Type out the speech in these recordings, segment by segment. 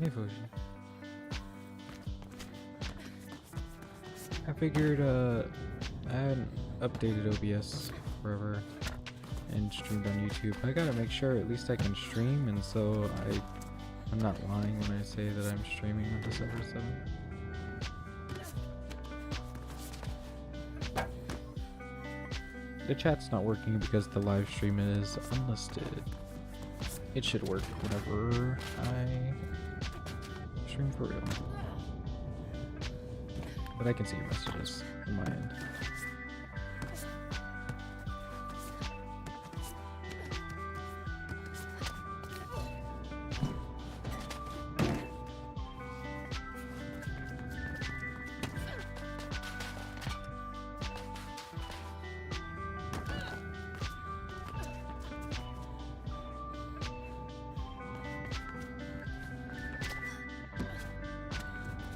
Hey, Fusion. I figured I hadn't updated OBS forever and streamed on YouTube. I gotta make sure at least I can stream, and so I'm not lying when I say that I'm streaming on December 7th. The chat's not working because the live stream is unlisted. It should work whenever I stream for real. But I can see your messages on my end.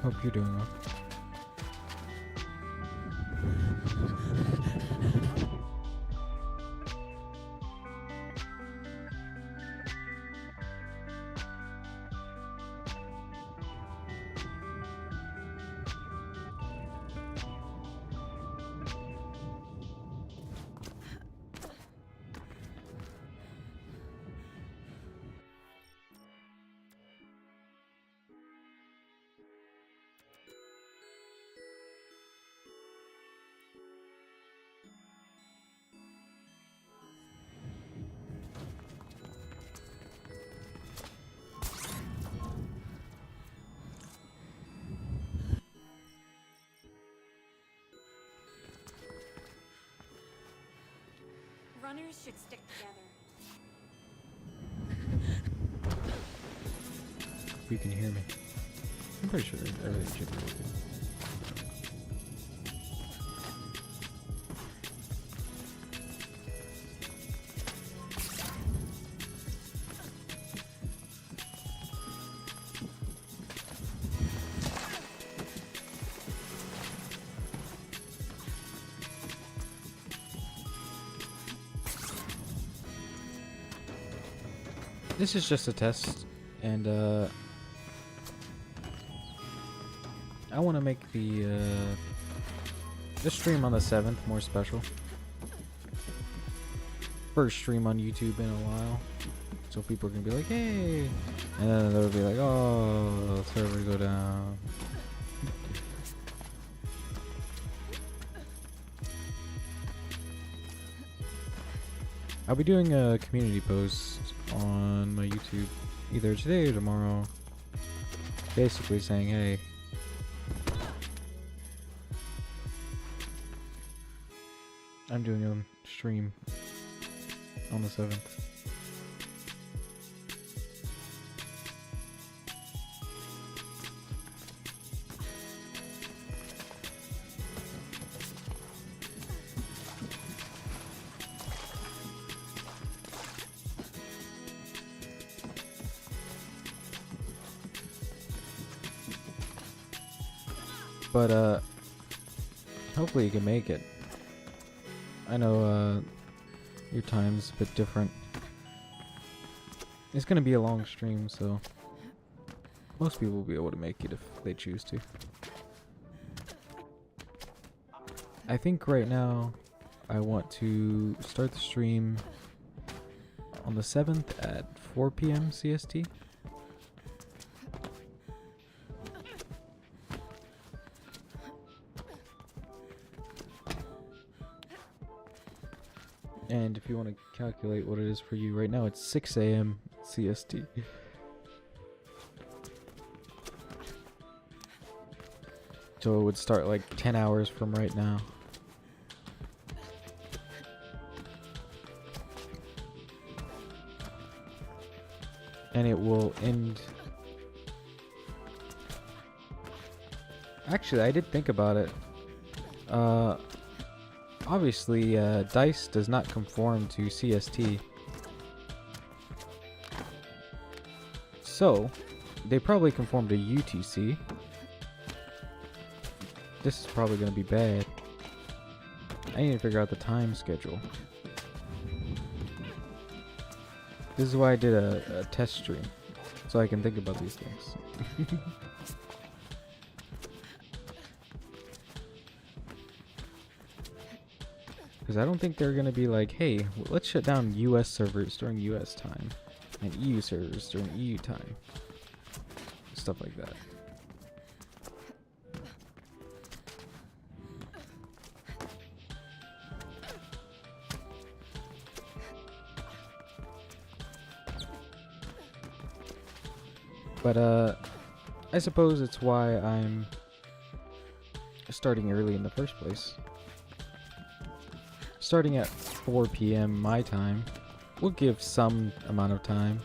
Hope you're doing well. Runners should stick together. You can hear me. I'm pretty sure everything should be working. This is just a test, and I want to make the stream on the 7th more special. First stream on YouTube in a while, so people are gonna be like, "Hey," and then they'll be like, "Oh, server go down." I'll be doing a community post on my YouTube either today or tomorrow, basically saying, hey, I'm doing a stream on the 7th. But hopefully you can make it. I know your time's a bit different. It's gonna be a long stream, so most people will be able to make it if they choose to. I think right now I want to start the stream on the 7th at 4 p.m. CST. And if you want to calculate what it is for you right now, it's 6 a.m. CST. So it would start like 10 hours from right now. And it will end... Actually, I did think about it. Obviously, DICE does not conform to CST. So, they probably conform to UTC. This is probably going to be bad. I need to figure out the time schedule. This is why I did a test stream, so I can think about these things. Because I don't think they're going to be like, hey, let's shut down US servers during US time and EU servers during EU time. Stuff like that. But I suppose it's why I'm starting early in the first place. Starting at 4 p.m. my time will give some amount of time.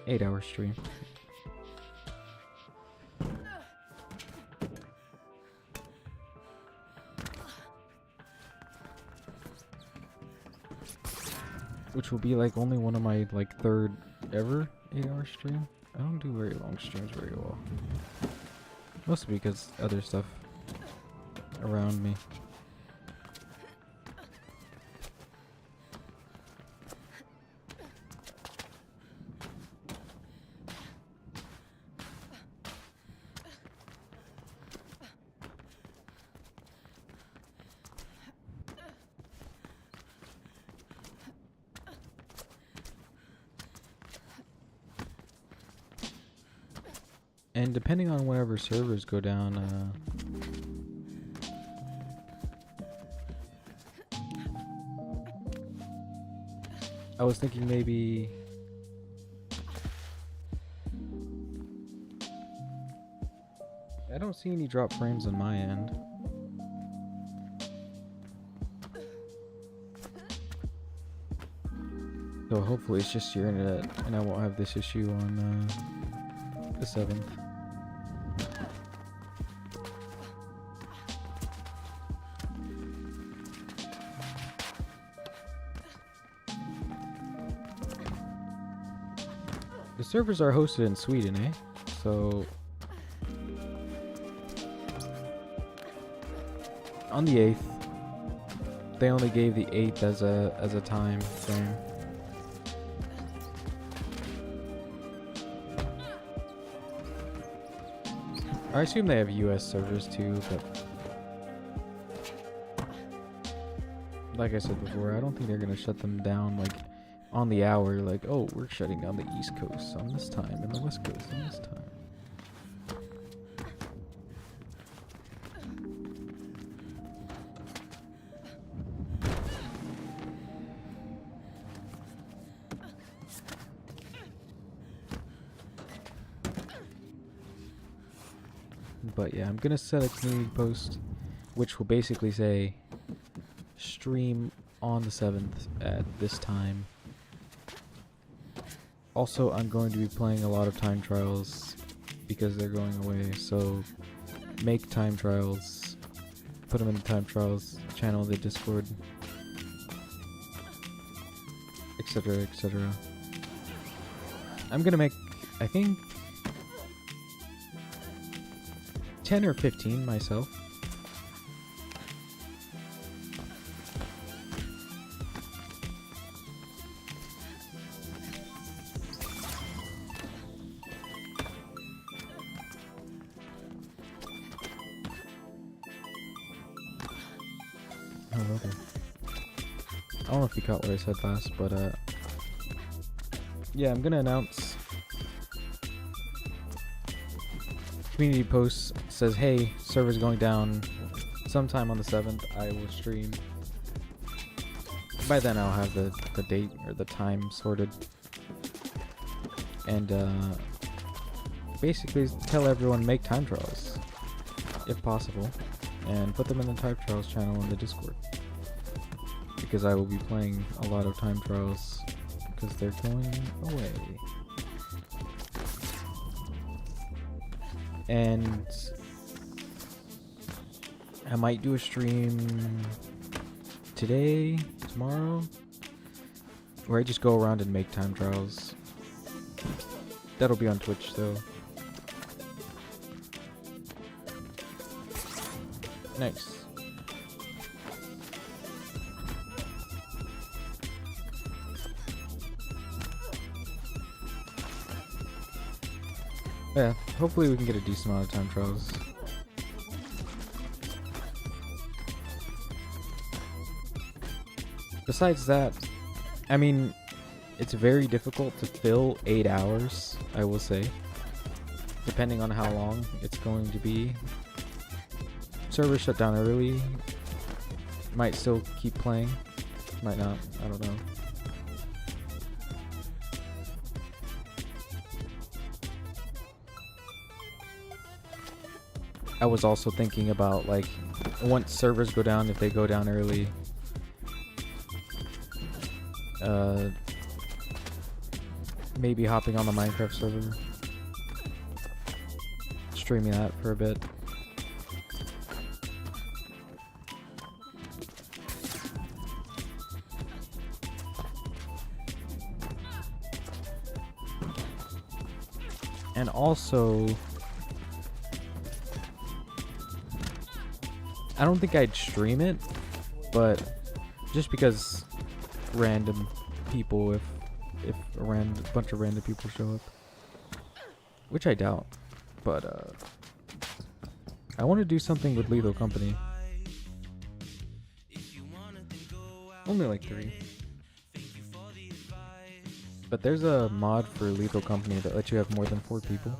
Eight-hour stream. Which will be like only one of my like third ever 8-hour stream. I don't do very long streams very well. Mostly because other stuff around me. And depending on whenever servers go down, I was thinking maybe I don't see any drop frames on my end. So hopefully it's just your internet and I won't have this issue on the 7th. The servers are hosted in Sweden, eh? So on the 8th, they only gave the 8th as a time frame. I assume they have US servers too, but like I said before, I don't think they're gonna shut them down like on the hour, like, oh, we're shutting down the East Coast on this time and the West Coast on this time. But yeah, I'm gonna set a community post which will basically say stream on the 7th at this time. Also, I'm going to be playing a lot of time trials because they're going away, so make time trials, put them in the time trials channel, the Discord, etc, etc. I'm gonna make, I think, 10 or 15 myself. Oh, okay. I don't know if you caught what I said last, but yeah, I'm gonna announce community post says, hey, server's going down sometime on the 7th. I will stream. By then I'll have the date or the time sorted. And basically tell everyone make time trials if possible, and put them in the time trials channel in the Discord, because I will be playing a lot of time trials because they're going away. And I might do a stream today, tomorrow, where I just go around and make time trials. That'll be on Twitch though. Nice. Yeah, hopefully we can get a decent amount of time trials. Besides that, I mean, it's very difficult to fill 8 hours, I will say. Depending on how long it's going to be. Servers shut down early. Might still keep playing. Might not. I don't know. I was also thinking about, like, once servers go down, if they go down early, maybe hopping on the Minecraft server, streaming that for a bit. And also, I don't think I'd stream it, but just because random people, if a bunch of random people show up, which I doubt, but I want to do something with Lethal Company. Only like 3. But there's a mod for Lethal Company that lets you have more than 4 people.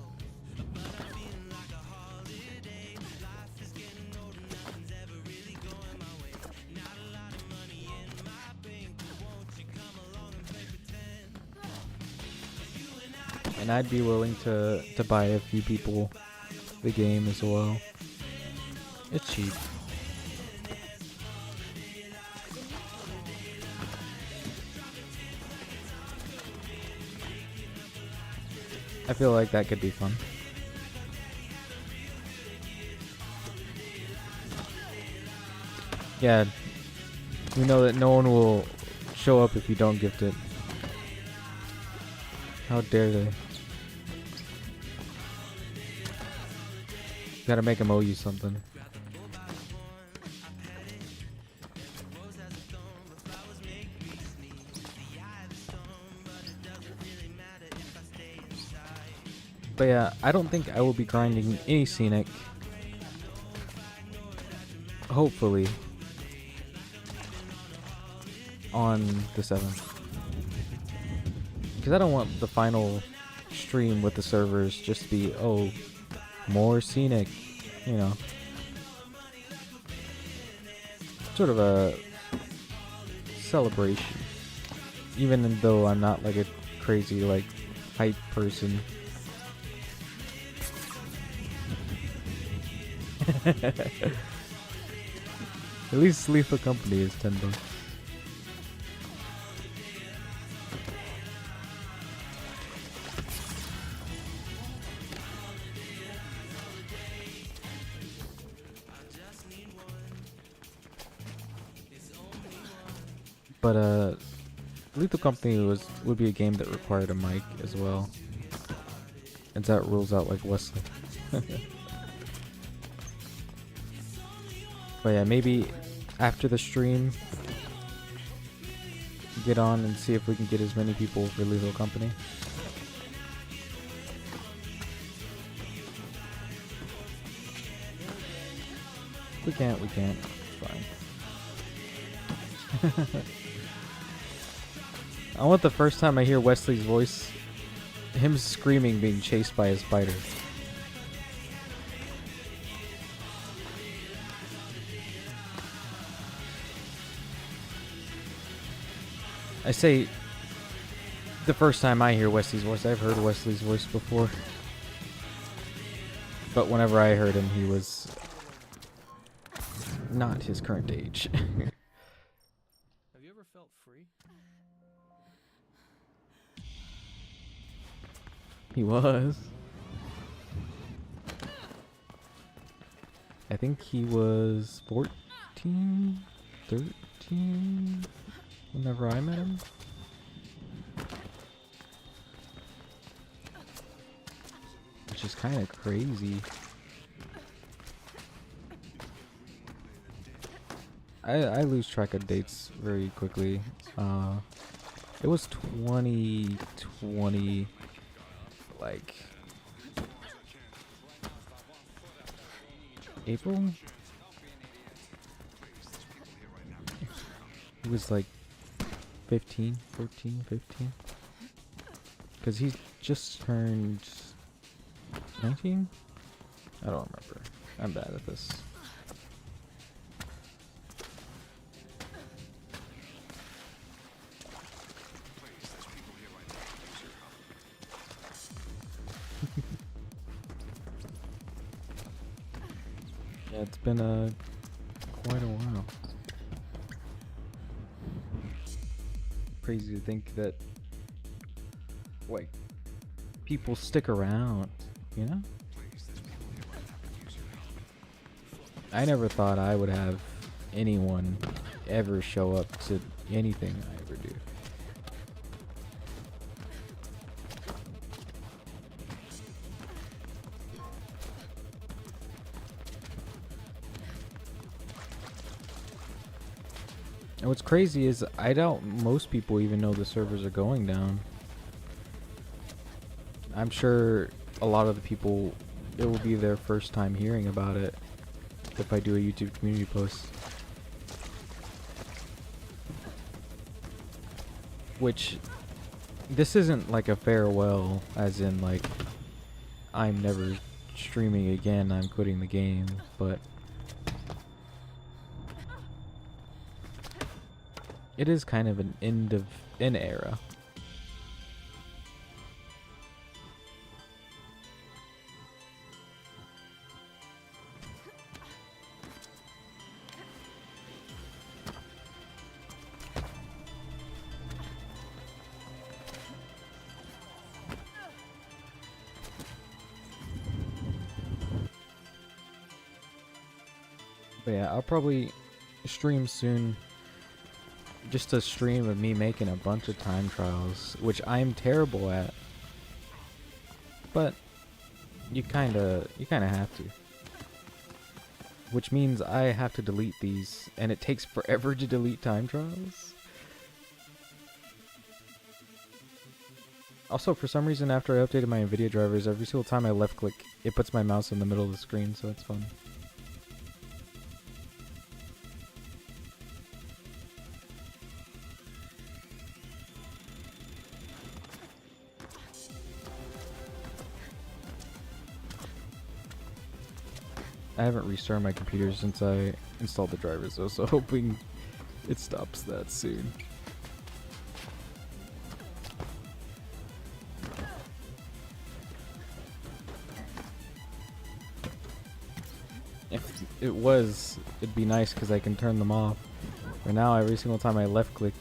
And I'd be willing to buy a few people the game as well. It's cheap. I feel like that could be fun. Yeah, we know that no one will show up if you don't gift it. How dare they? Gotta make them owe you something. But yeah, I don't think I will be grinding any scenic. Hopefully. On the 7th. Because I don't want the final stream with the servers just to be, oh, more scenic, you know. Sort of a celebration. Even though I'm not like a crazy, like, hype person. At least Lethal Company is $10. But Lethal Company would be a game that required a mic as well. And that rules out like Wesley. But yeah, maybe after the stream, get on and see if we can get as many people for Lethal Company. We can't. It's fine. I want the first time I hear Wesley's voice, him screaming being chased by a spider. I say the first time I hear Wesley's voice. I've heard Wesley's voice before. But whenever I heard him, he was not his current age. Have you ever felt free? He was. I think he was 14, 13 whenever I met him. Which is kind of crazy. I lose track of dates very quickly. It was 2020, like April. It was like 15, 14, 15. Because he just turned 19? I don't remember. I'm bad at this. Yeah, it's been quite a while. Crazy to think that like people stick around, you know? I never thought I would have anyone ever show up to anything I ever do. And what's crazy is I doubt most people even know the servers are going down. I'm sure a lot of the people, it will be their first time hearing about it if I do a YouTube community post. Which, this isn't like a farewell, as in like, I'm never streaming again, I'm quitting the game, but it is kind of an end of an era. But yeah, I'll probably stream soon. Just a stream of me making a bunch of time trials, which I'm terrible at. But you kinda have to. Which means I have to delete these, and it takes forever to delete time trials. Also, for some reason, after I updated my NVIDIA drivers, every single time I left click, it puts my mouse in the middle of the screen, so it's fun. I haven't restarted my computer since I installed the drivers though, so hoping it stops that soon. If it was, it'd be nice because I can turn them off. But now every single time I left click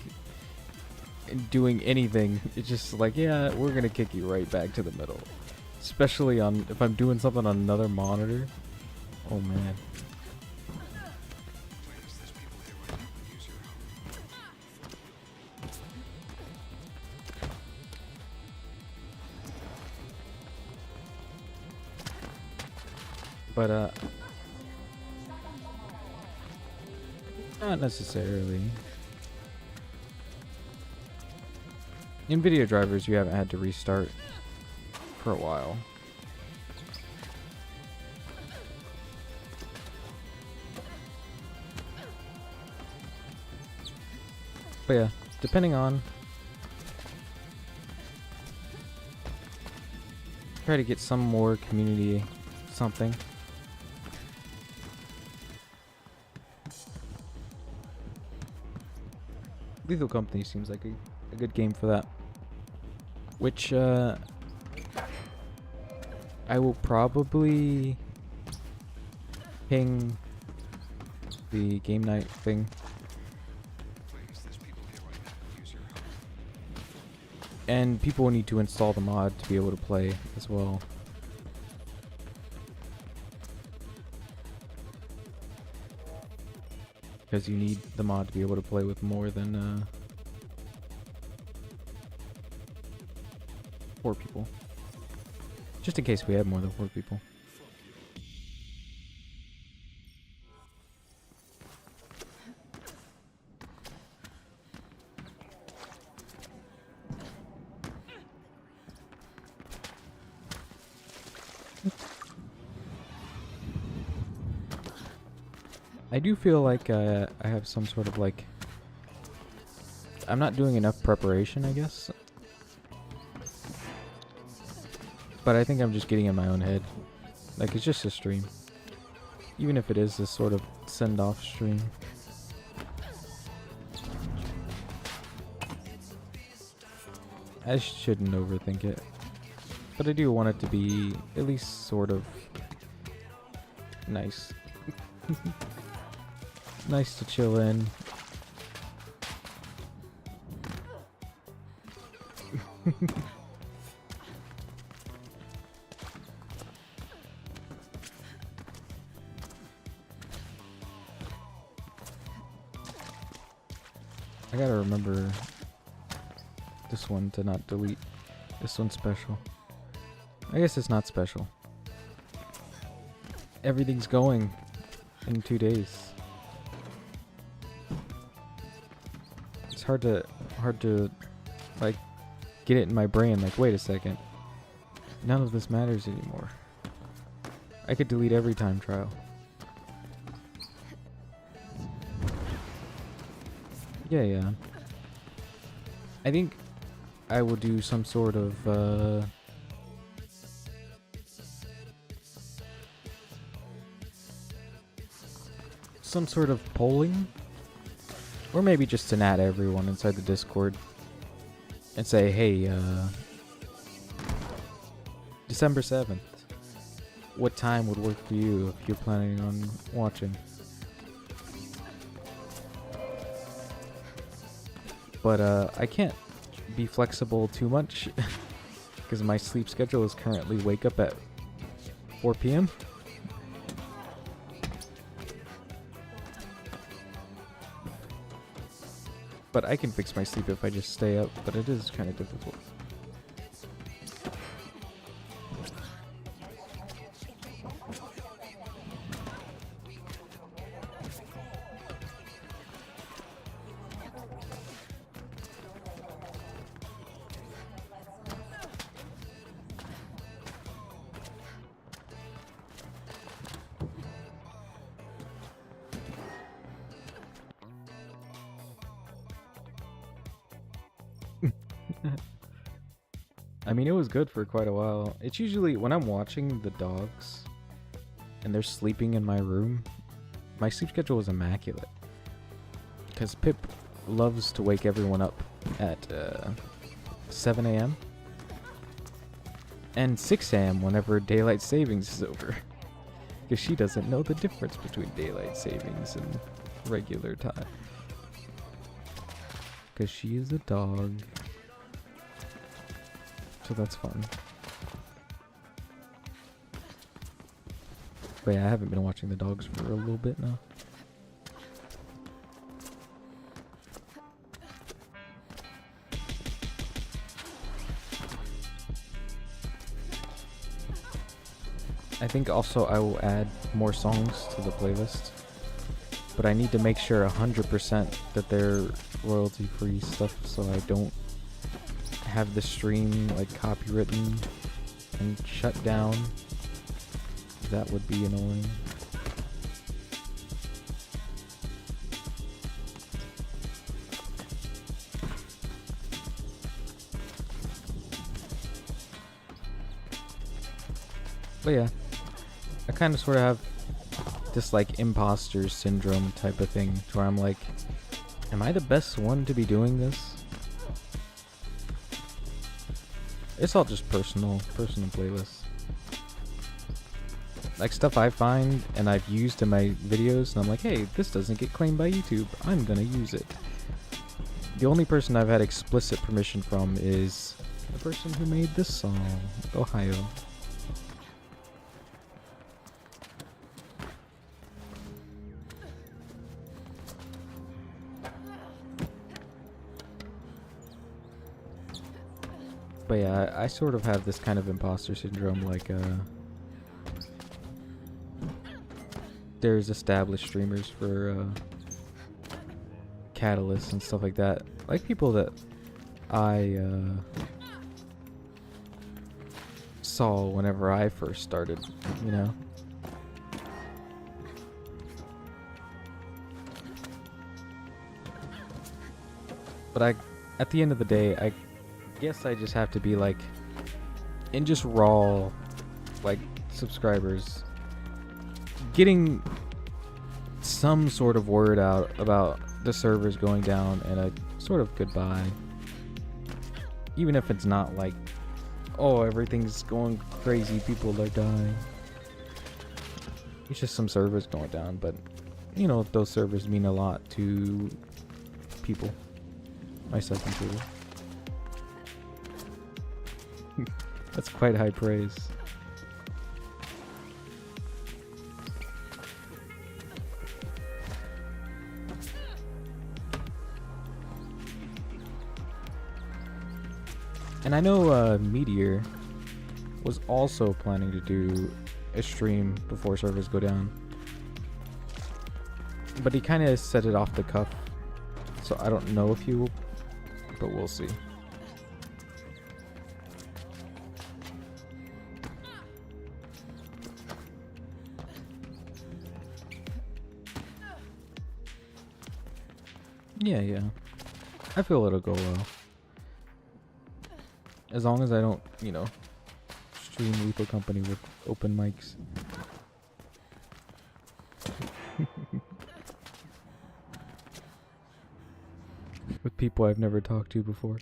doing anything, it's just like, yeah, we're gonna kick you right back to the middle. Especially on if I'm doing something on another monitor. Oh man. But not necessarily. NVIDIA drivers you haven't had to restart for a while. But yeah, depending on, try to get some more community something. Lethal Company seems like a good game for that. Which I will probably ping the game night thing. And people will need to install the mod to be able to play as well. Because you need the mod to be able to play with more than 4 people. Just in case we have more than 4 people. I do feel like I have some sort of like... I'm not doing enough preparation, I guess. But I think I'm just getting in my own head. Like, it's just a stream. Even if it is this sort of send-off stream. I shouldn't overthink it. But I do want it to be at least sort of nice. Nice to chill in. I gotta remember this one to not delete. This one's special. I guess it's not special. Everything's going in 2 days. It's hard to like get it in my brain. Like, wait a second. None of this matters anymore. I could delete every time trial. Yeah. I think I will do some sort of polling, or maybe just to nat everyone inside the Discord and say, hey, December 7th, what time would work for you if you're planning on watching? But I can't be flexible too much because my sleep schedule is currently wake up at 4 p.m. But I can fix my sleep if I just stay up, but it is kind of difficult. I mean, it was good for quite a while. It's usually when I'm watching the dogs and they're sleeping in my room, my sleep schedule is immaculate. Because Pip loves to wake everyone up at 7 a.m. and 6 a.m. whenever daylight savings is over. Because she doesn't know the difference between daylight savings and regular time. Because she is a dog. So that's fun. But yeah, I haven't been watching the dogs for a little bit now. I think also I will add more songs to the playlist. But I need to make sure 100% that they're royalty-free stuff so I don't have the stream like copywritten and shut down. That would be annoying. But yeah, I kind of sort of have this like imposter syndrome type of thing where I'm like, am I the best one to be doing this? It's all just personal playlists. Like stuff I find and I've used in my videos and I'm like, hey, this doesn't get claimed by YouTube. I'm gonna use it. The only person I've had explicit permission from is the person who made this song, Ohio. But yeah, I sort of have this kind of imposter syndrome, like, there's established streamers for, Catalyst and stuff like that. Like people that I, saw whenever I first started, you know? But at the end of the day, I guess I just have to be like, in just raw, like, subscribers, getting some sort of word out about the servers going down and a sort of goodbye. Even if it's not like, oh, everything's going crazy, people are dying. It's just some servers going down, but you know, those servers mean a lot to people, myself included. That's quite high praise. And I know Meteor was also planning to do a stream before servers go down, but he kind of set it off the cuff, so I don't know if he will, but we'll see. Yeah. I feel it'll go well. As long as I don't, you know, stream Lethal Company with open mics. With people I've never talked to before.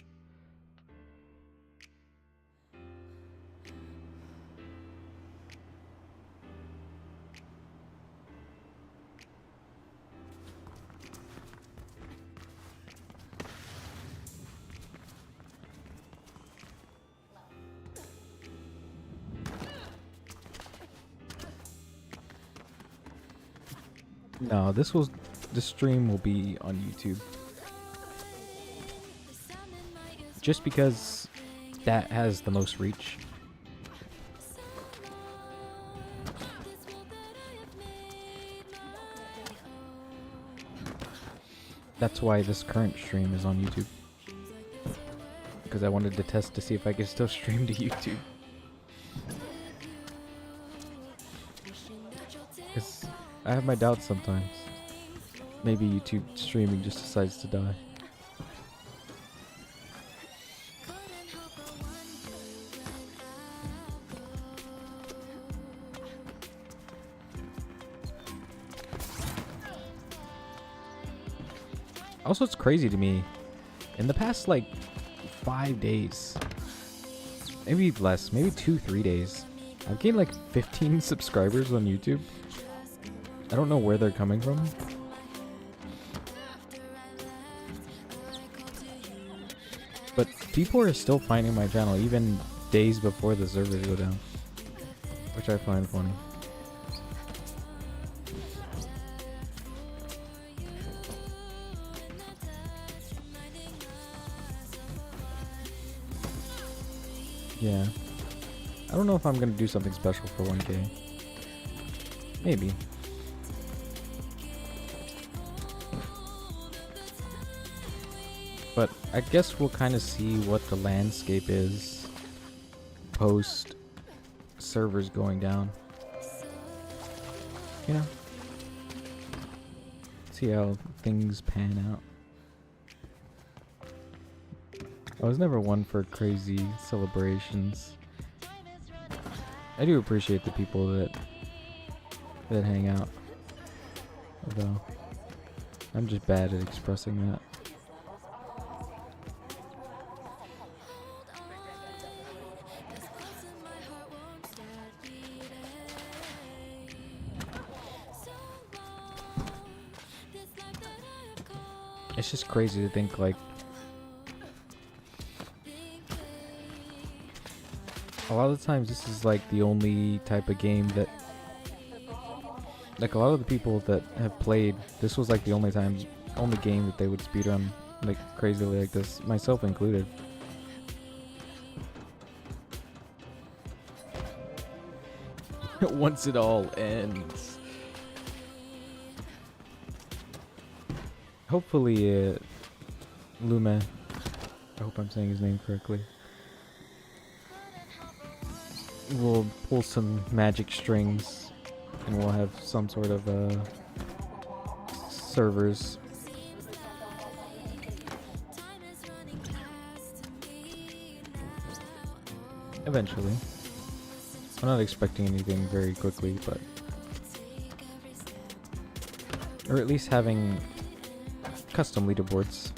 No, this stream will be on YouTube. Just because that has the most reach. That's why this current stream is on YouTube. Because I wanted to test to see if I could still stream to YouTube. Because I have my doubts sometimes. Maybe YouTube streaming just decides to die. Also, it's crazy to me. In the past, like, 5 days, maybe less, maybe 2-3 days, I've gained like 15 subscribers on YouTube. I don't know where they're coming from. But people are still finding my channel even days before the servers go down, which I find funny. Yeah. I don't know if I'm gonna do something special for 1K. Maybe. But I guess we'll kind of see what the landscape is post servers going down. You know? See how things pan out. I was never one for crazy celebrations. I do appreciate the people that hang out, though I'm just bad at expressing that. It's just crazy to think, like, a lot of the times this is like the only type of game that, like, a lot of the people that have played, this was like the only game that they would speedrun like crazily like this, myself included. Once it all ends. Hopefully, Lume, I hope I'm saying his name correctly, we'll pull some magic strings and we'll have some sort of servers Eventually. I'm not expecting anything very quickly, but... Or at least having custom leaderboards.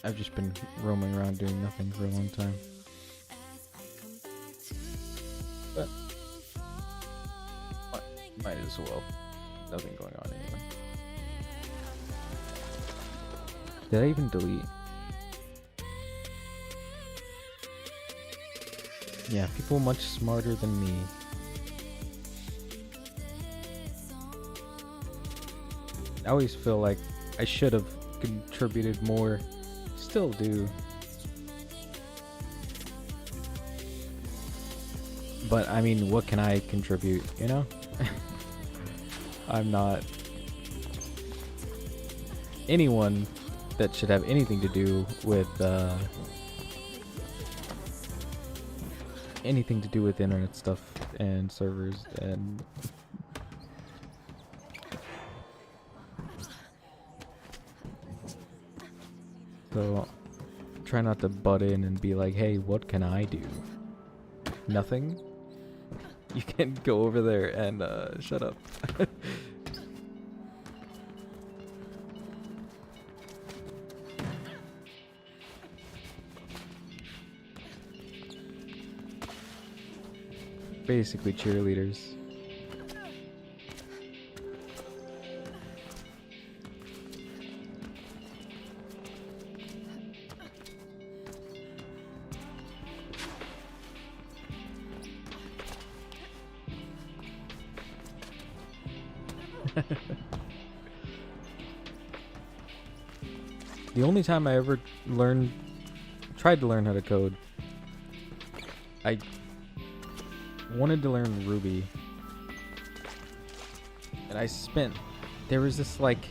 I've just been roaming around doing nothing for a long time. But might as well. Nothing going on anyway. Did I even delete? Yeah, people much smarter than me. I always feel like I should have contributed more. Still do. But I mean, what can I contribute, you know? I'm not anyone that should have anything to do with internet stuff and servers and so try not to butt in and be like, hey, what can I do? Nothing? You can go over there and shut up. Basically cheerleaders. The only time I ever tried to learn how to code, I wanted to learn Ruby, and there was this like,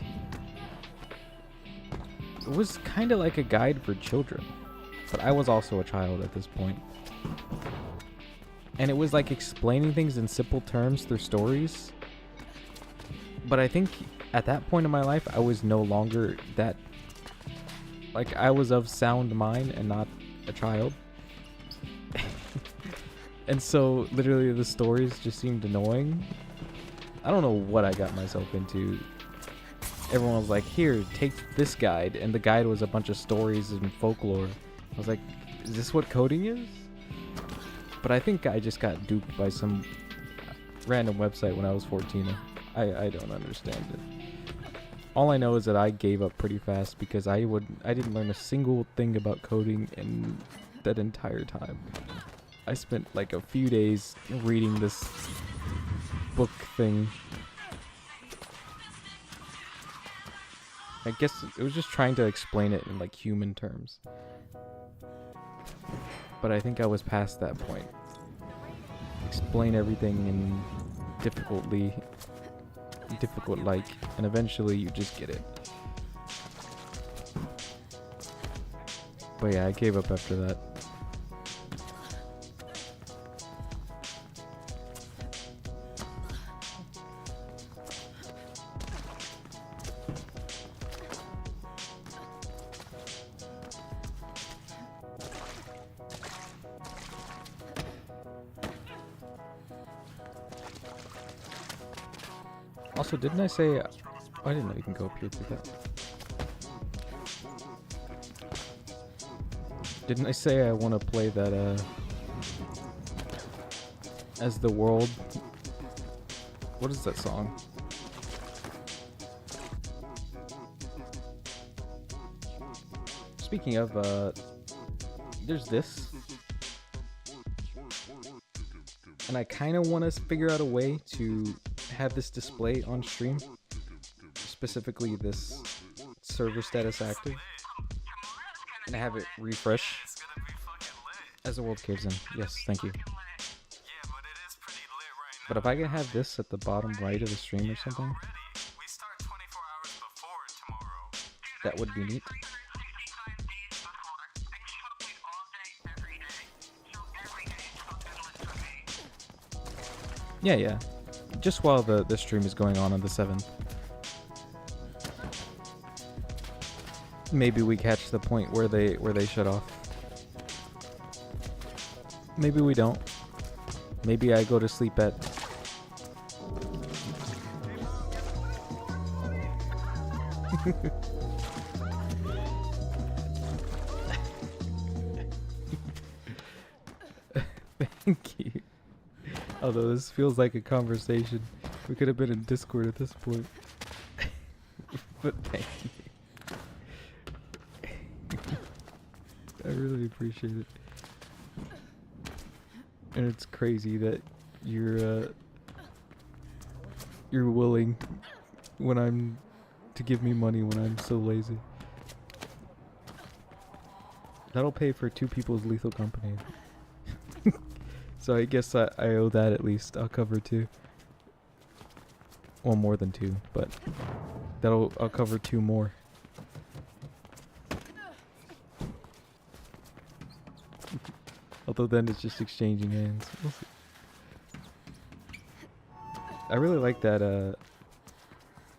it was kind of like a guide for children, but I was also a child at this point, and it was like explaining things in simple terms through stories, but I think at that point in my life I was no longer that, like, I was of sound mind and not a child. And so, literally, the stories just seemed annoying. I don't know what I got myself into. Everyone was like, here, take this guide. And the guide was a bunch of stories and folklore. I was like, is this what coding is? But I think I just got duped by some random website when I was 14. I don't understand it. All I know is that I gave up pretty fast because I didn't learn a single thing about coding in that entire time. I spent like a few days reading this book thing. I guess it was just trying to explain it in like human terms. But I think I was past that point. Explain everything in difficult like, and eventually you just get it. But yeah, I gave up after that. Also, didn't I say... I didn't know you can go up here through that. Didn't I say I want to play that, As the World... What is that song? Speaking of, there's this. And I kind of want to figure out a way to have this display on stream, specifically this server status active, and have it refresh as the world caves in. Yes, thank you. But if I can have this at the bottom right of the stream or something, that would be neat. Yeah. Just while the stream is going on the 7th. Maybe we catch the point where they shut off. Maybe we don't. Maybe I go to sleep at Thank you. Although this feels like a conversation. We could have been in Discord at this point. But thank you. I really appreciate it. And it's crazy that you're willing to give me money when I'm so lazy. That'll pay for 2 people's Lethal Company. So I guess I owe that at least. I'll cover 2. Well, more than 2, but I'll cover 2 more. Although then it's just exchanging hands. We'll see. I really like that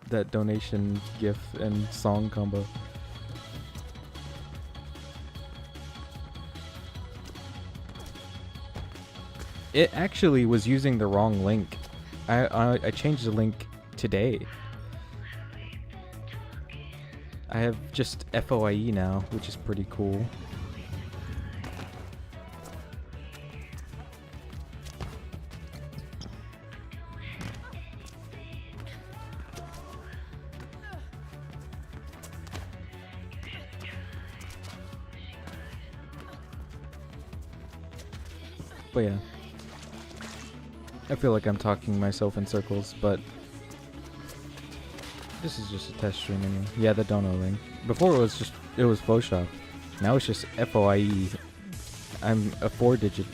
that donation GIF and song combo. It actually was using the wrong link. I changed the link today. I have just FOIE now, which is pretty cool. But yeah. I feel like I'm talking myself in circles, but this is just a test stream anyway. Yeah, the dono link. Before it was Photoshop. Now it's just FOIE. I'm a 4-digit.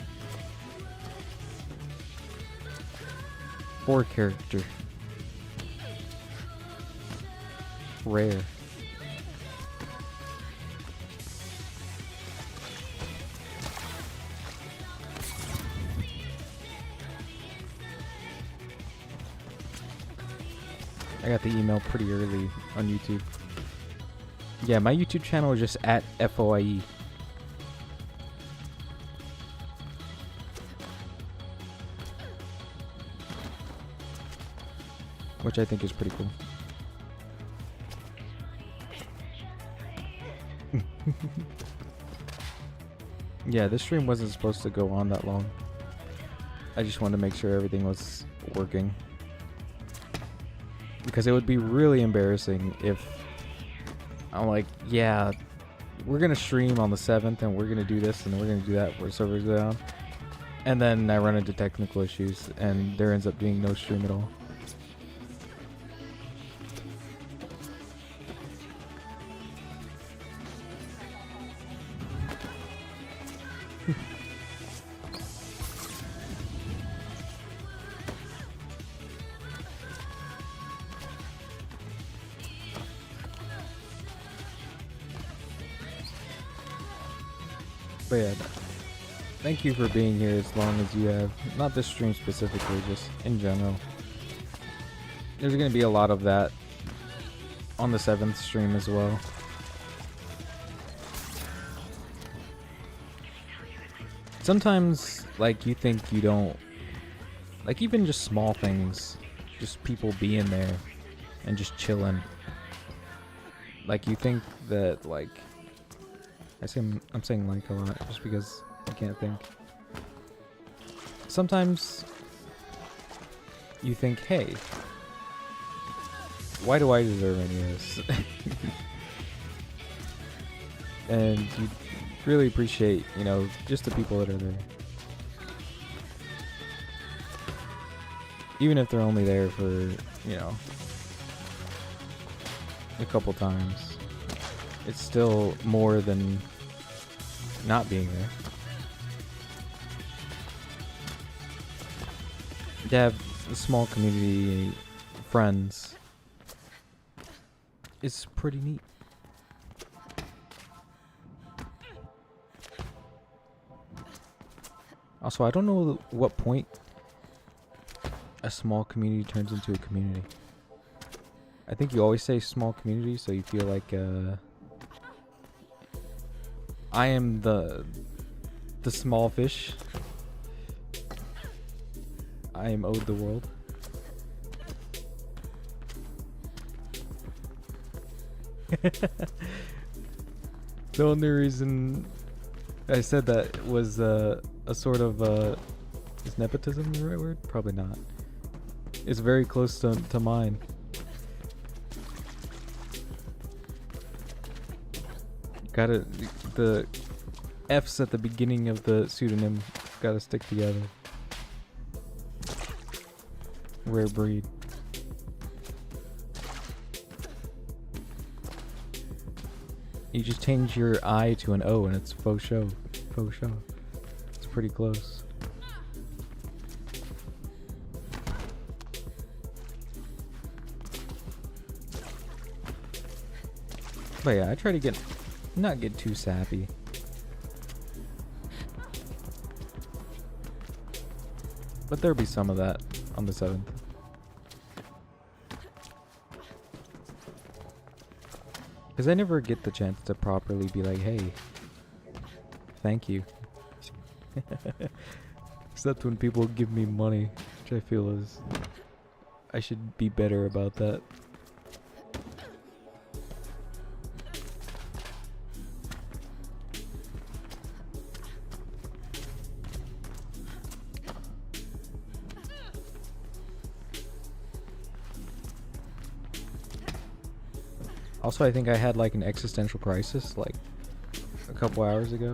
4 character. Rare. I got the email pretty early on YouTube. Yeah, my YouTube channel is just at FOIE. Which I think is pretty cool. Yeah, this stream wasn't supposed to go on that long. I just wanted to make sure everything was working. Because it would be really embarrassing if I'm like, yeah, we're going to stream on the 7th and we're going to do this and we're going to do that where servers go down. And then I run into technical issues and there ends up being no stream at all. But yeah, thank you for being here as long as you have. Not this stream specifically, just in general. There's going to be a lot of that on the 7th stream as well. Sometimes, like, you think you don't... Like, even just small things. Just people being there and just chilling. Like, you think that, like... I'm saying like a lot just because I can't think. Sometimes you think, hey, why do I deserve any of this? And you really appreciate, you know, just the people that are there. Even if they're only there for, you know, a couple times. It's still more than not being there. To have a small community, friends, is pretty neat. Also, I don't know what point a small community turns into a community. I think you always say small community, so you feel like I am the small fish. I am owed the world. The only reason I said that was a sort of is nepotism the right word? Probably not. It's very close to mine. Gotta the F's at the beginning of the pseudonym gotta stick together. Rare breed. You just change your I to an O and it's faux show. Faux show. It's pretty close. But yeah, I try to not get too sappy. But there'll be some of that on the 7th. Because I never get the chance to properly be like, hey, thank you. Except when people give me money, which I feel is I should be better about that. Also, I think I had like an existential crisis like a couple hours ago.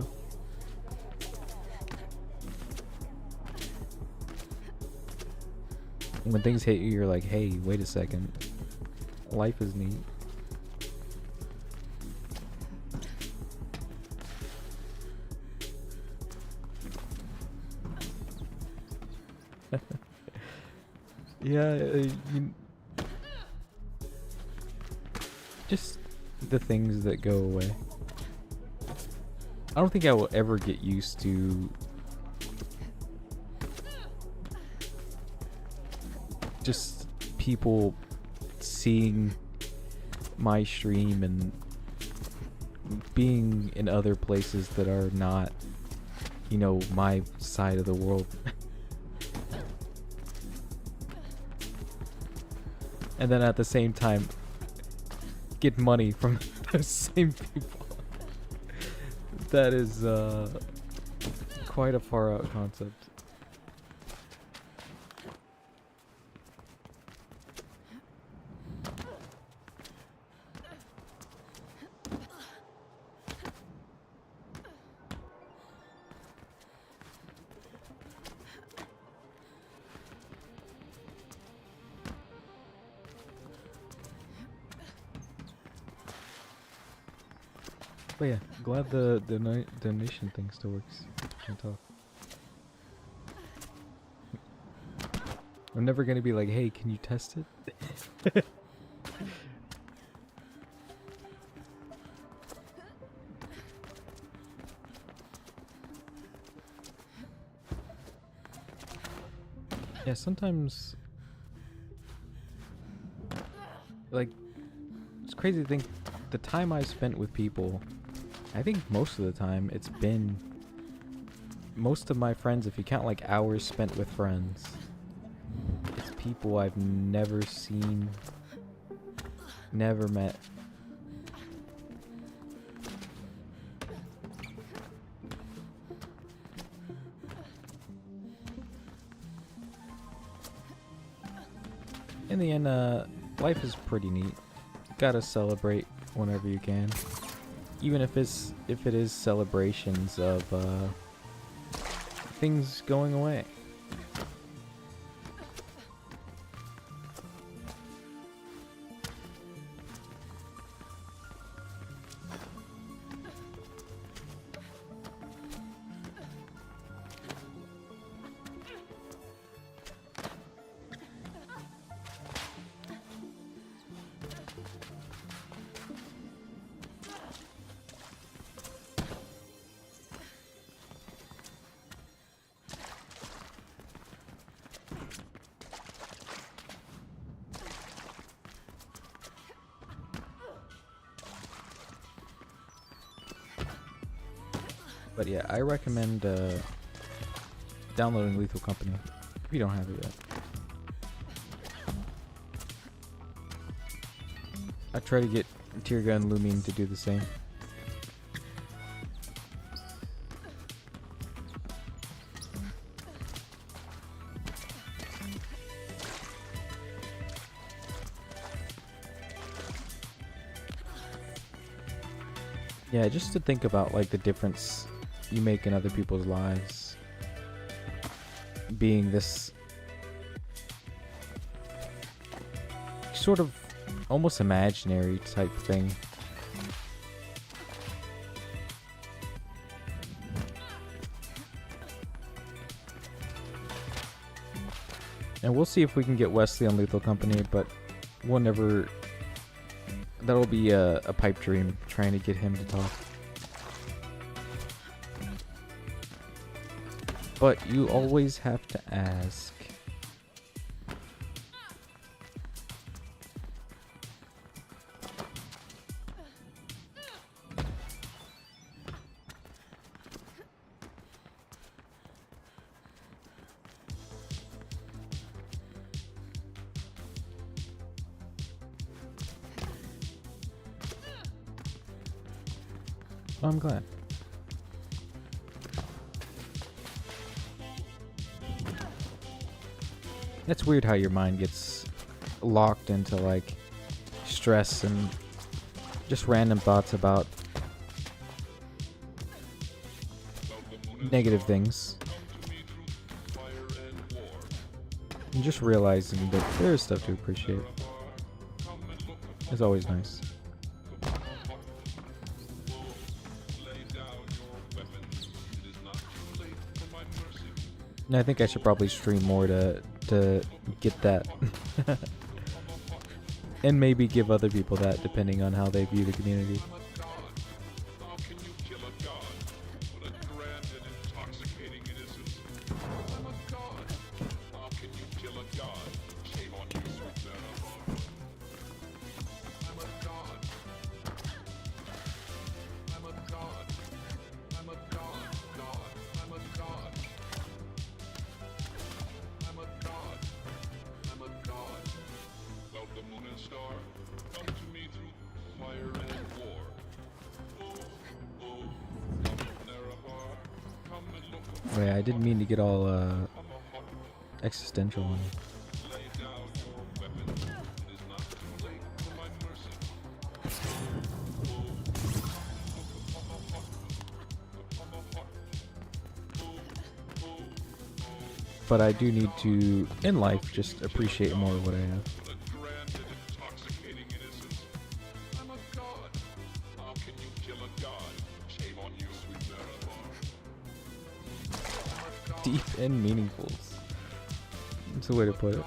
When things hit you, you're like, hey, wait a second. Life is neat. Yeah, just the things that go away. I don't think I will ever get used to just people seeing my stream and being in other places that are not, you know, my side of the world. And then at the same time get money from those same people. That is quite a far out concept. But yeah, glad the donation thing still works. Can't talk. I'm never gonna be like, hey, can you test it? Yeah, sometimes, like, it's crazy to think the time I spent with people, I think most of the time it's been most of my friends, if you count like hours spent with friends, it's people I've never seen, never met. In the end, life is pretty neat. Gotta celebrate whenever you can, even if it is celebrations of things going away. But yeah, I recommend downloading Lethal Company if you don't have it yet. I try to get Tear Gun Lumine to do the same. Yeah, just to think about like the difference you make in other people's lives. Being this sort of almost imaginary type thing. And we'll see if we can get Wesley on Lethal Company, but we'll never... That'll be a pipe dream, trying to get him to talk. But you always have to ask. Oh, I'm glad. It's weird how your mind gets locked into like stress and just random thoughts about negative things. And just realizing that there's stuff to appreciate. It's always nice. And I think I should probably stream more to get that. And maybe give other people that, depending on how they view the community. Oh yeah, I didn't mean to get all existential on it. But I do need to, in life, just appreciate more of what I have. Deep and meaningful. That's a way to put it.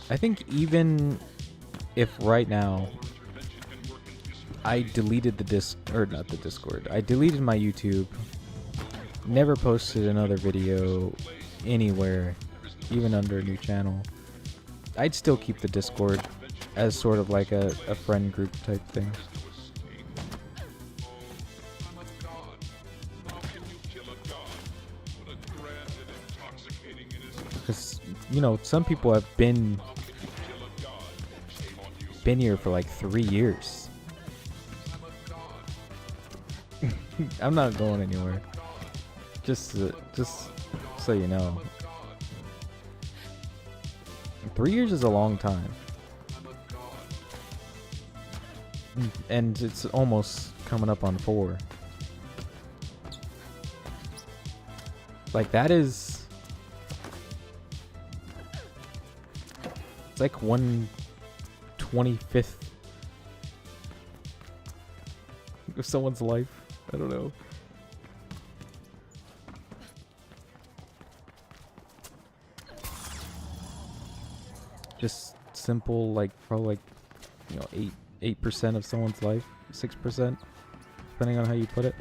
I think even if right now I deleted not the Discord, I deleted my YouTube, never posted another video anywhere, even under a new channel, I'd still keep the Discord as sort of like a friend group type thing. Because, you know, some people have been here for like 3 years. I'm not going anywhere. Just so you know. 3 years is a long time. And it's almost coming up on 4. Like, that is... It's like 1/25th of someone's life. I don't know. Just simple, like, probably like, you know, 8% of someone's life, 6%, depending on how you put it.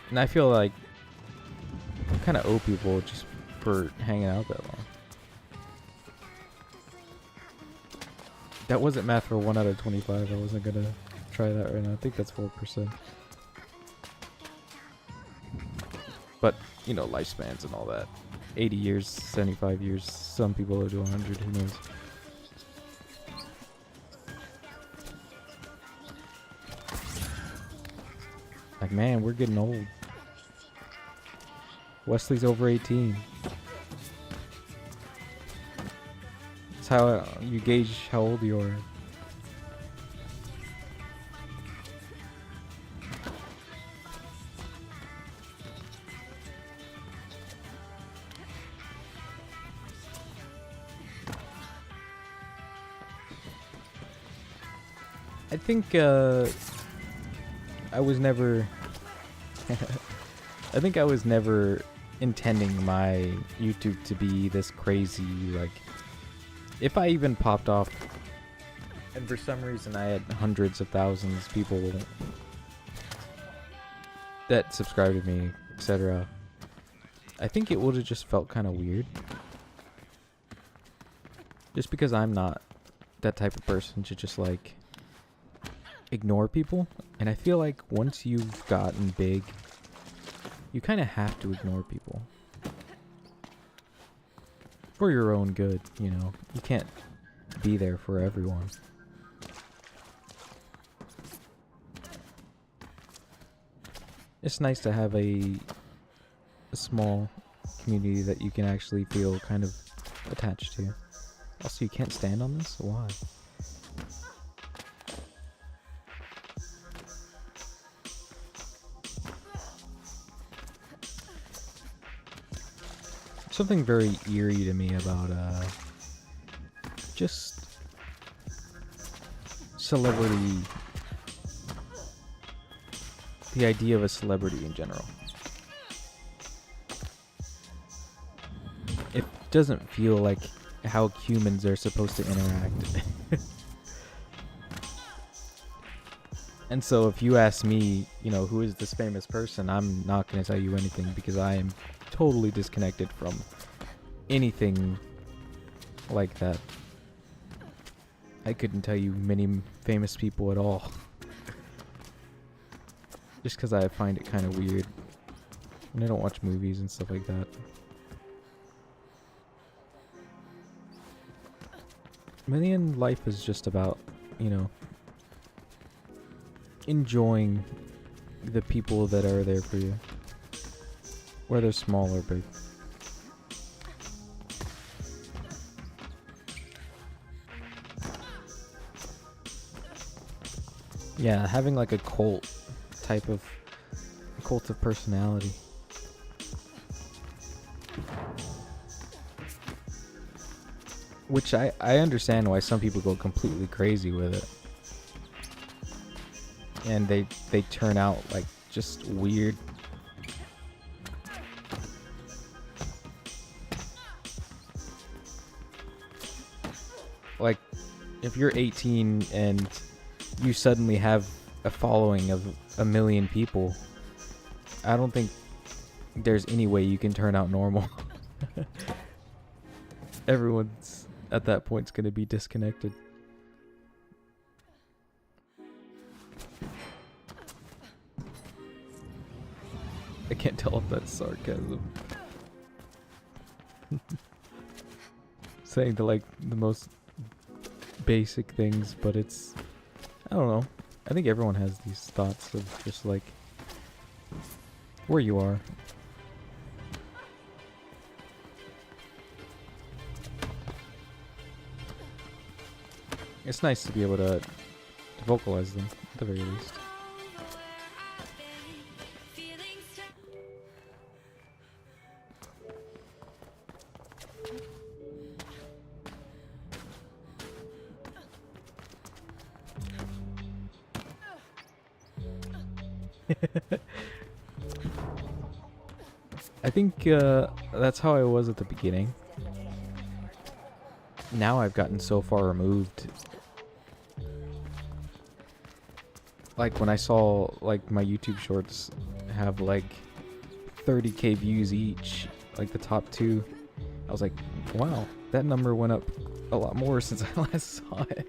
And I feel like I kind of owe people just for hanging out that long. That wasn't math for 1 out of 25. I wasn't gonna try that right now. I think that's 4%. But, you know, lifespans and all that. 80 years, 75 years. Some people are to 100. Who knows? Like, man, we're getting old. Wesley's over 18. That's how you gauge how old you are. I think I was never I think I was never intending my YouTube to be this crazy. Like, if I even popped off and for some reason I had hundreds of thousands of people that subscribed to me, etc., I think it would have just felt kind of weird. Just because I'm not that type of person to just like ignore people. And I feel like once you've gotten big, you kind of have to ignore people. For your own good, you know. You can't be there for everyone. It's nice to have a small community that you can actually feel kind of attached to. Also, you can't stand on this? Why? Something very eerie to me about just celebrity, the idea of a celebrity in general. It doesn't feel like how humans are supposed to interact. And so if you ask me, you know, who is this famous person, I'm not going to tell you anything because I am totally disconnected from anything like that. I couldn't tell you many famous people at all. Just because I find it kind of weird. And I don't watch movies and stuff like that. Many in life is just about, you know, enjoying the people that are there for you, whether small or big. Yeah, having like a cult type of personality. Which I understand why some people go completely crazy with it. And they turn out like just weird. Like, if you're 18 and you suddenly have a following of 1 million people, I don't think there's any way you can turn out normal. Everyone's at that point going to be disconnected. I can't tell if that's sarcasm. Saying like the most basic things, but it's, I don't know. I think everyone has these thoughts of just like where you are. It's nice to be able to vocalize them at the very least. I think that's how I was at the beginning. Now I've gotten so far removed. Like when I saw like my YouTube shorts have like 30K views each, like the top two. I was like, wow, that number went up a lot more since I last saw it.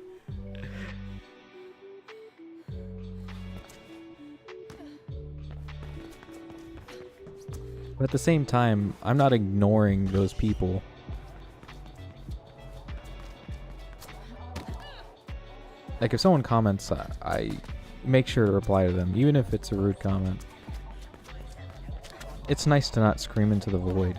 But at the same time, I'm not ignoring those people. Like, if someone comments, I make sure to reply to them, even if it's a rude comment. It's nice to not scream into the void.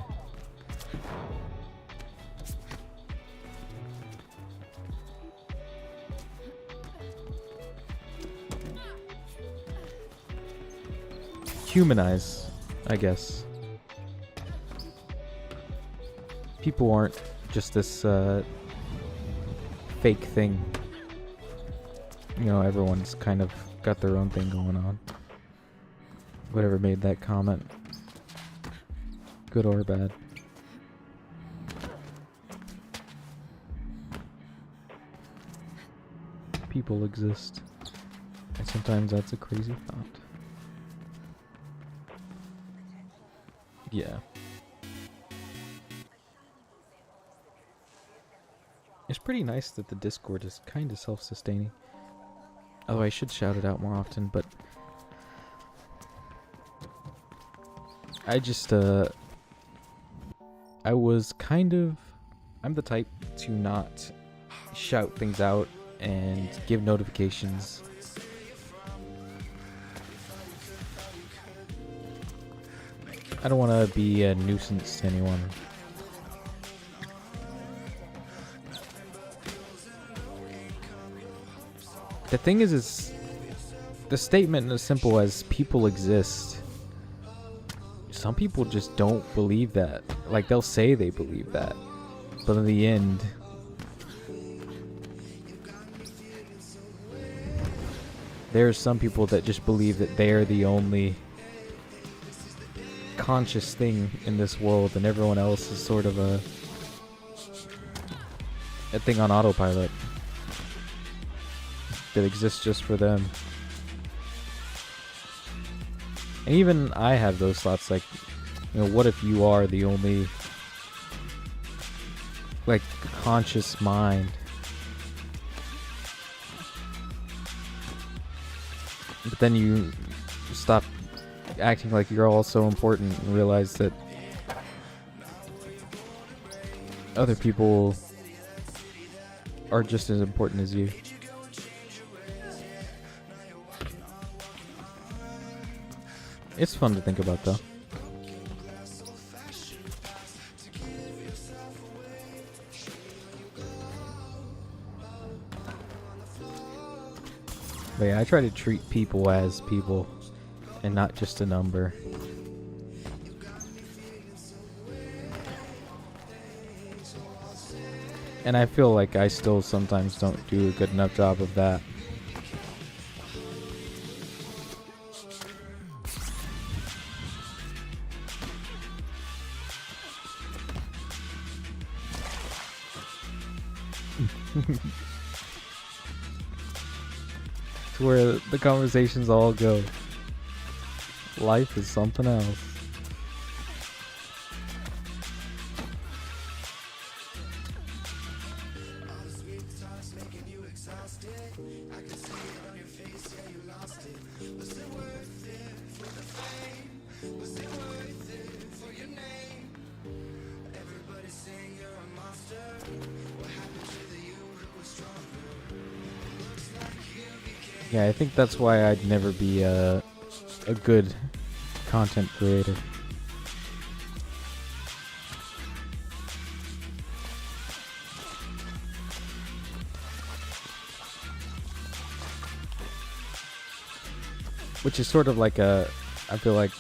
Humanize, I guess. People aren't just this fake thing. You know, everyone's kind of got their own thing going on. Whatever made that comment, good or bad. People exist, and sometimes that's a crazy thought. Yeah. It's pretty nice that the Discord is kind of self-sustaining. Although I should shout it out more often, but I just, I was kind of, I'm the type to not shout things out and give notifications. I don't want to be a nuisance to anyone. The thing is the statement as simple as people exist. Some people just don't believe that. Like, they'll say they believe that, but in the end, there are some people that just believe that they're the only conscious thing in this world, and everyone else is sort of a thing on autopilot that exists just for them. And even I have those thoughts, like, you know, what if you are the only, like, conscious mind? But then you stop acting like you're all so important and realize that other people are just as important as you. It's fun to think about, though. But yeah, I try to treat people as people and not just a number. And I feel like I still sometimes don't do a good enough job of that. To where the conversations all go. Life is something else. Yeah, I think that's why I'd never be a good content creator. Which is sort of like I feel like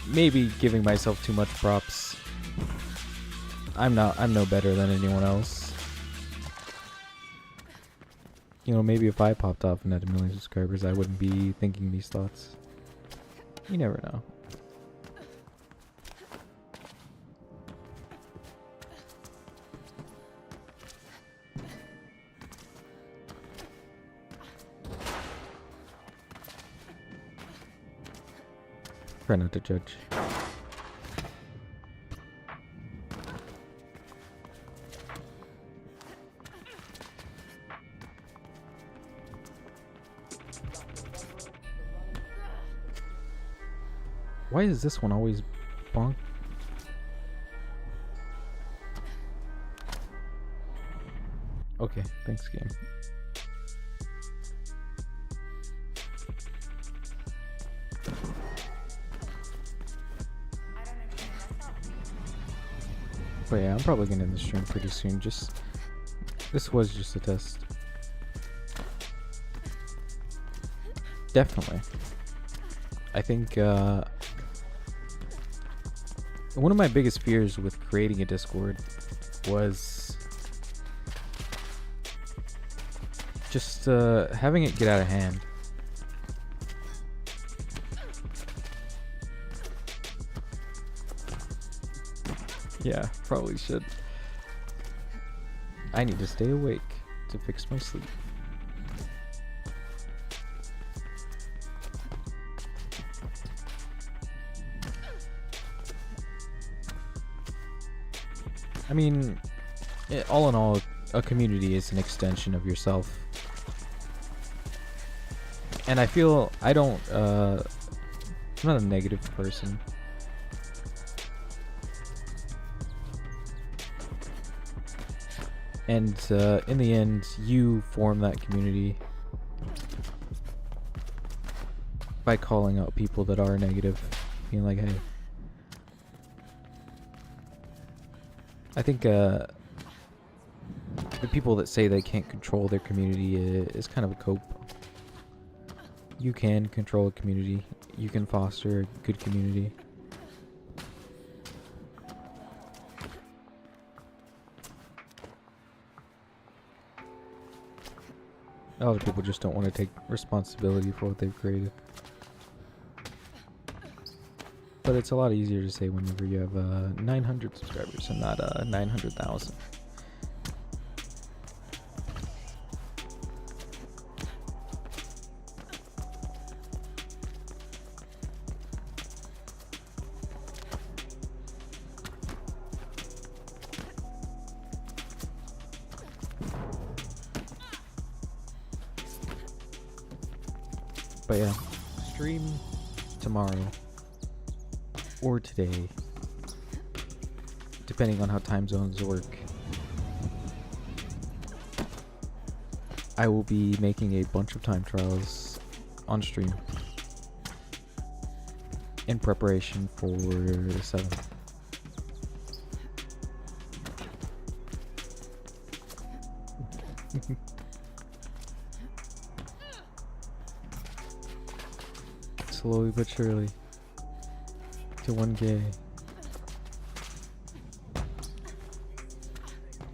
maybe giving myself too much props. I'm no better than anyone else. You know, maybe if I popped off and had 1 million subscribers, I wouldn't be thinking these thoughts. You never know. Try not to judge. Why is this one always bonk? Okay, thanks, game. But yeah, I'm probably gonna end the stream pretty soon. This was just a test. Definitely. I think one of my biggest fears with creating a Discord was just having it get out of hand. Yeah, probably should. I need to stay awake to fix my sleep. I mean, all in all, a community is an extension of yourself. And I feel I'm not a negative person. And in the end, you form that community by calling out people that are negative, being like, hey. I think the people that say they can't control their community is kind of a cope. You can control a community. You can foster a good community. A lot of people just don't want to take responsibility for what they've created. But it's a lot easier to say whenever you have 900 subscribers and not 900,000. But yeah, stream tomorrow or today, depending on how time zones work. I will be making a bunch of time trials on stream in preparation for the 7th. Slowly but surely to 1K.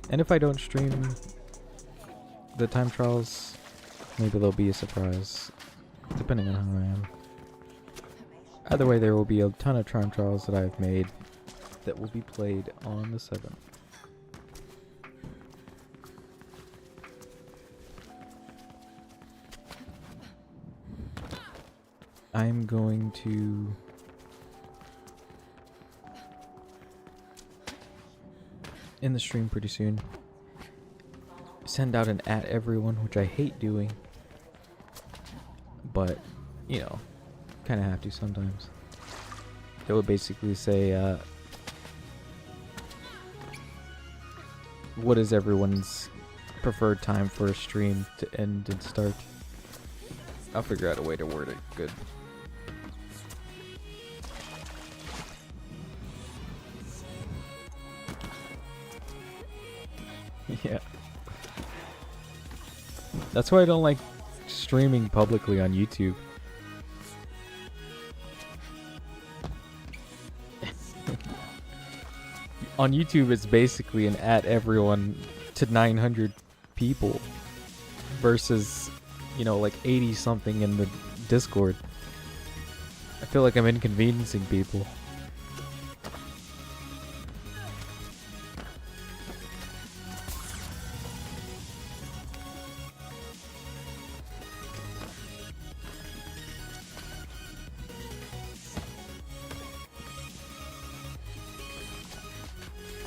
And if I don't stream the time trials, maybe there'll be a surprise, depending on how I am. Either way, there will be a ton of time trials that I've made that will be played on the 7th. I'm going to in the stream pretty soon send out an at everyone, which I hate doing, but you know, kind of have to sometimes. It would basically say what is everyone's preferred time for a stream to end and start. I'll figure out a way to word it good. Yeah. That's why I don't like streaming publicly on YouTube. On YouTube, it's basically an at everyone to 900 people versus, you know, like 80 something in the Discord. I feel like I'm inconveniencing people.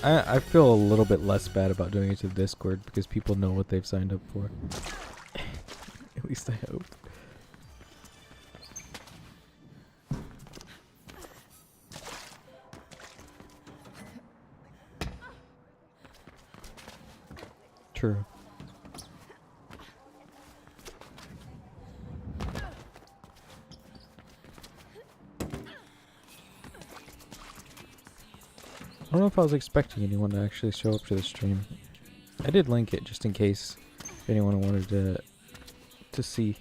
I feel a little bit less bad about doing it to the Discord because people know what they've signed up for. At least I hope. True. I don't know if I was expecting anyone to actually show up to the stream. I did link it just in case anyone wanted to see.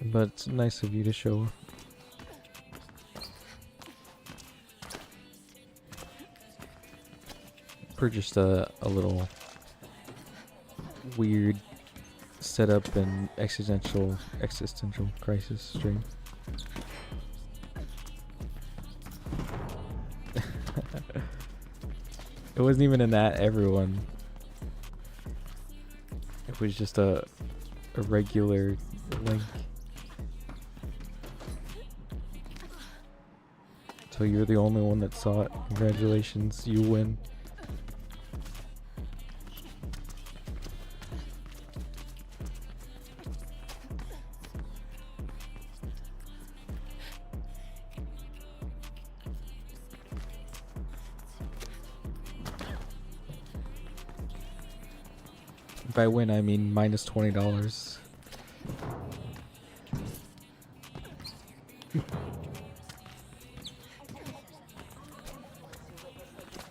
But it's nice of you to show up. Purchased a little weird setup and existential crisis stream. It wasn't even in that everyone. It was just a regular link. So you're the only one that saw it. Congratulations, you win. By win, I mean minus $20.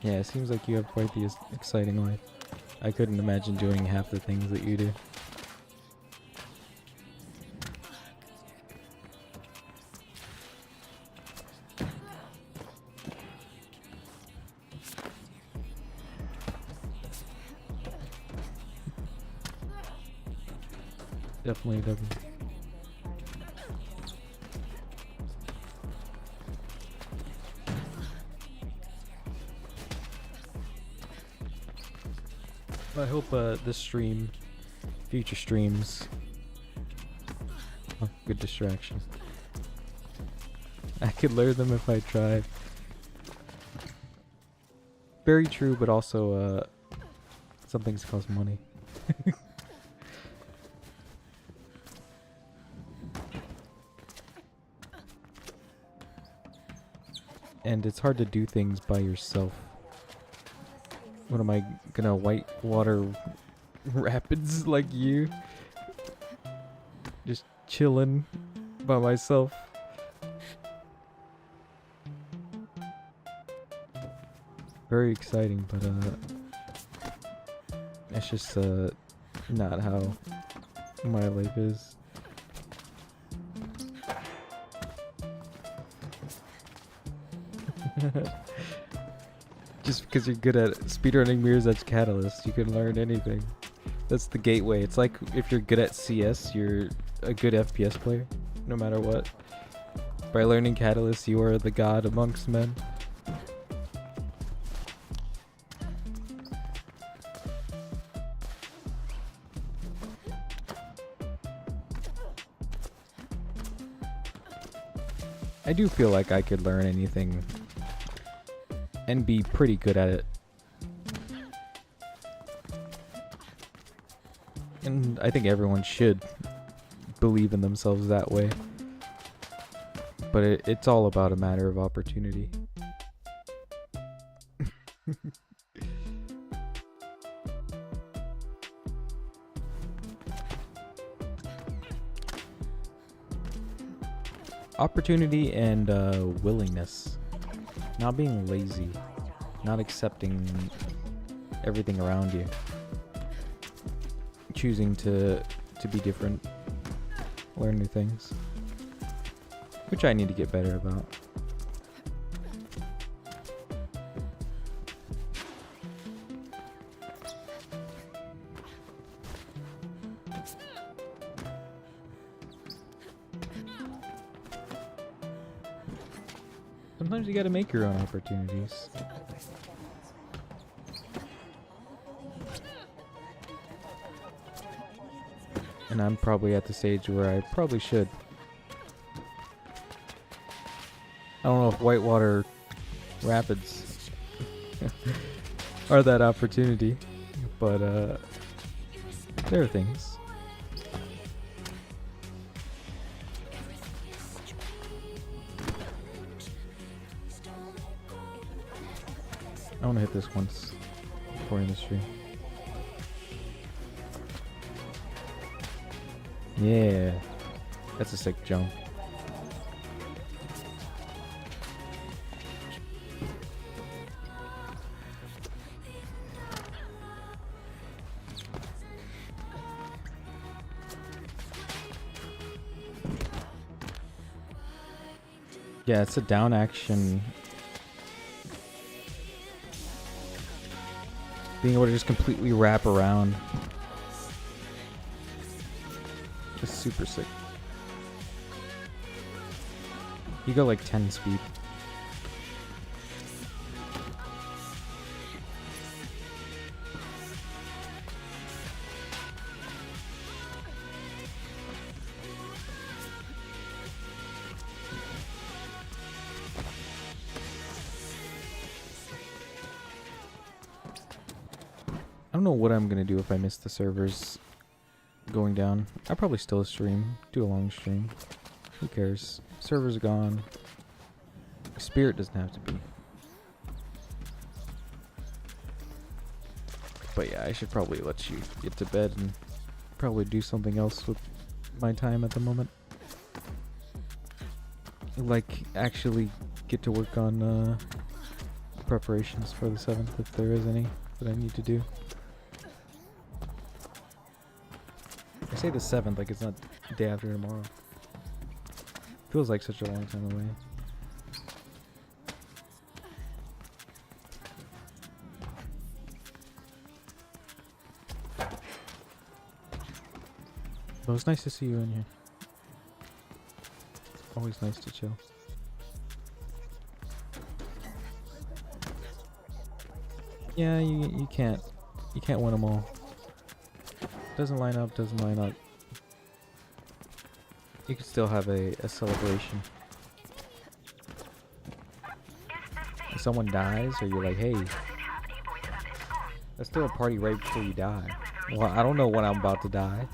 Yeah, it seems like you have quite the exciting life. I couldn't imagine doing half the things that you do. Definitely doesn't. I hope this stream, future streams, oh, good distraction. I could learn them if I tried. Very true, but also some things cost money. And it's hard to do things by yourself. What am I gonna whitewater rapids like you? Just chilling by myself. Very exciting, but it's just not how my life is. Just because you're good at speedrunning Mirror's Edge Catalyst, you can learn anything. That's the gateway. It's like if you're good at CS, you're a good FPS player, no matter what. By learning Catalyst, you are the god amongst men. I do feel like I could learn anything and be pretty good at it. And I think everyone should believe in themselves that way. But it's all about a matter of opportunity. Opportunity and willingness. Not being lazy. Not accepting everything around you. Choosing to be different. Learn new things. Which I need to get better about. Sometimes you gotta make your own opportunities. And I'm probably at the stage where I probably should. I don't know if whitewater rapids are that opportunity, but there are things. I want to hit this once before in the stream. Yeah, that's a sick jump. Yeah, it's a down action. Being able to just completely wrap around. It's super sick. You go like 10 speed. I don't know what I'm gonna do if I miss the servers going down. I'll probably still stream, do a long stream. Who cares? Servers are gone. Spirit doesn't have to be. But yeah, I should probably let you get to bed and probably do something else with my time at the moment. Like, actually get to work on preparations for the 7th if there is any that I need to do. I say the 7th like it's not the day after tomorrow. Feels like such a long time away. But it was nice to see you in here. Always nice to chill. Yeah, you can't win them all. Doesn't line up, doesn't line up. You could still have a celebration. If someone dies, or you're like, hey, that's still a party right before you die. Well, I don't know when I'm about to die.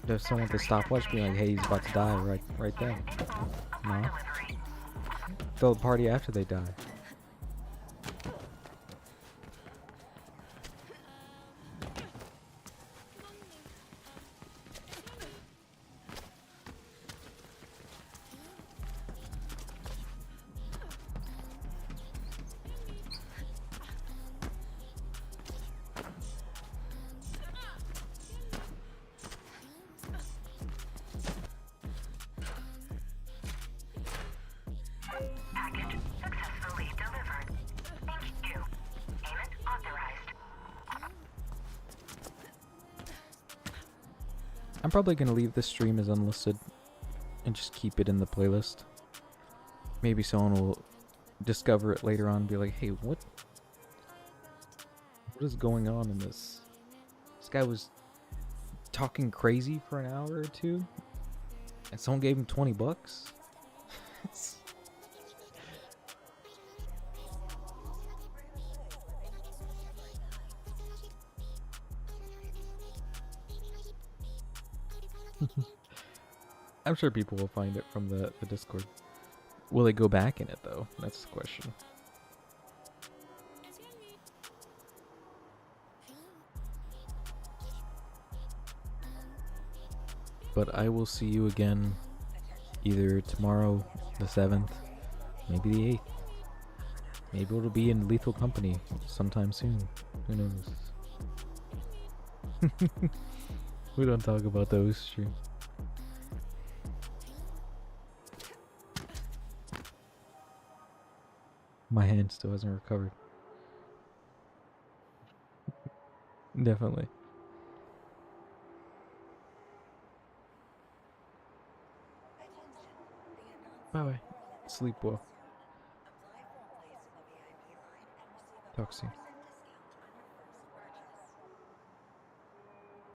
There's someone with a stopwatch being like, hey, he's about to die right there. No. Throw the party after they die. I'm probably gonna leave this stream as unlisted and just keep it in the playlist. Maybe someone will discover it later on and be like, hey, what is going on in this? This guy was talking crazy for an hour or two and someone gave him 20 bucks? I'm sure people will find it from the Discord. Will they go back in it though? That's the question. But I will see you again either tomorrow, the 7th, maybe the 8th. Maybe it'll be in Lethal Company sometime soon. Who knows? We don't talk about those streams. My hand still hasn't recovered. Definitely. Bye bye. Sleep well. Talk soon.